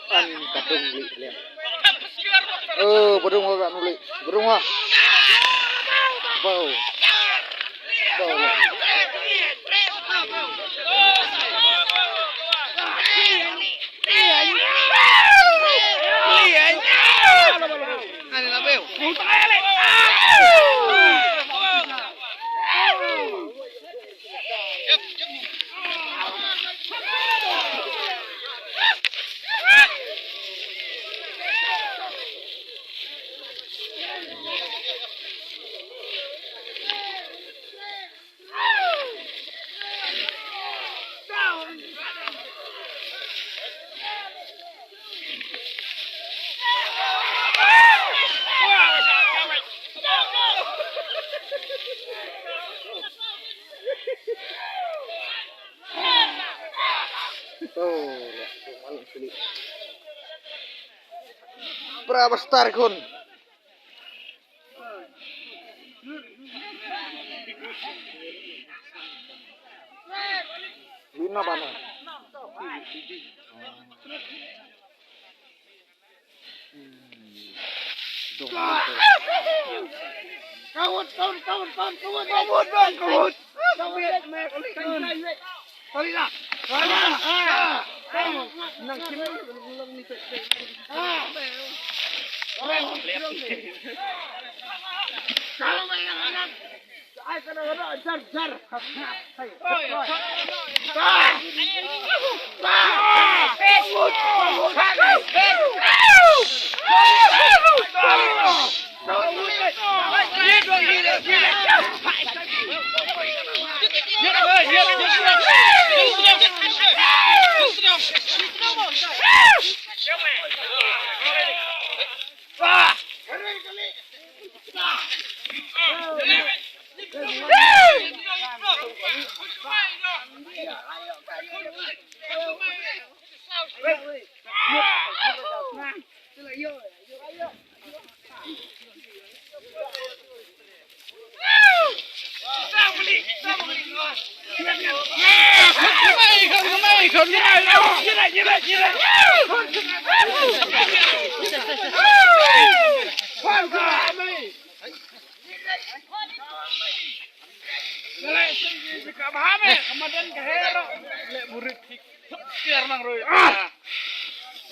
Anh cắt đông lị liền. Bờ đông hoa gạn lị, bờ đông hoa. Vào. Vào. Này là bèo. Berapa star kun? Lima mana? Kawut.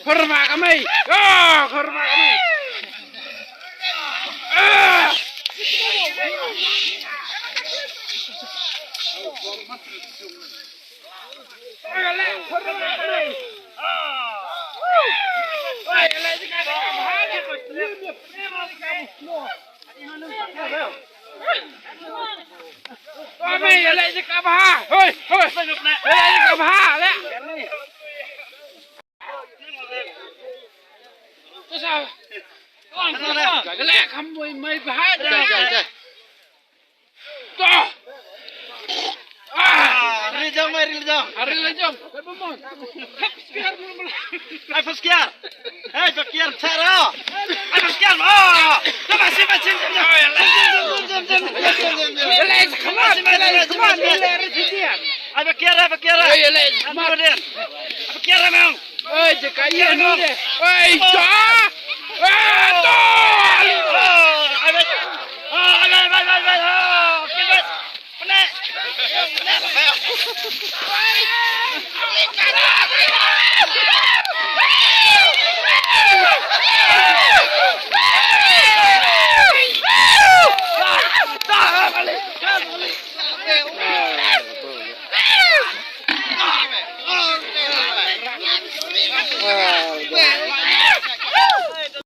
Korma kami. Korma kami. Kami lại đi cà phê. Thôi, lại đi cà phê đấy. Cái sao? Cái lẹ không mày phá trời. To. Rijong, mai rijong. Rijong. Ai faskiar. Hei faskiar cara. Ai faskiar. Oh, masih macam. Relax, come on, come on, relax, dia. Ai faskiar. Relax, come on. Faskiar memang. Oi, jekaya ni deh. Oi, jom.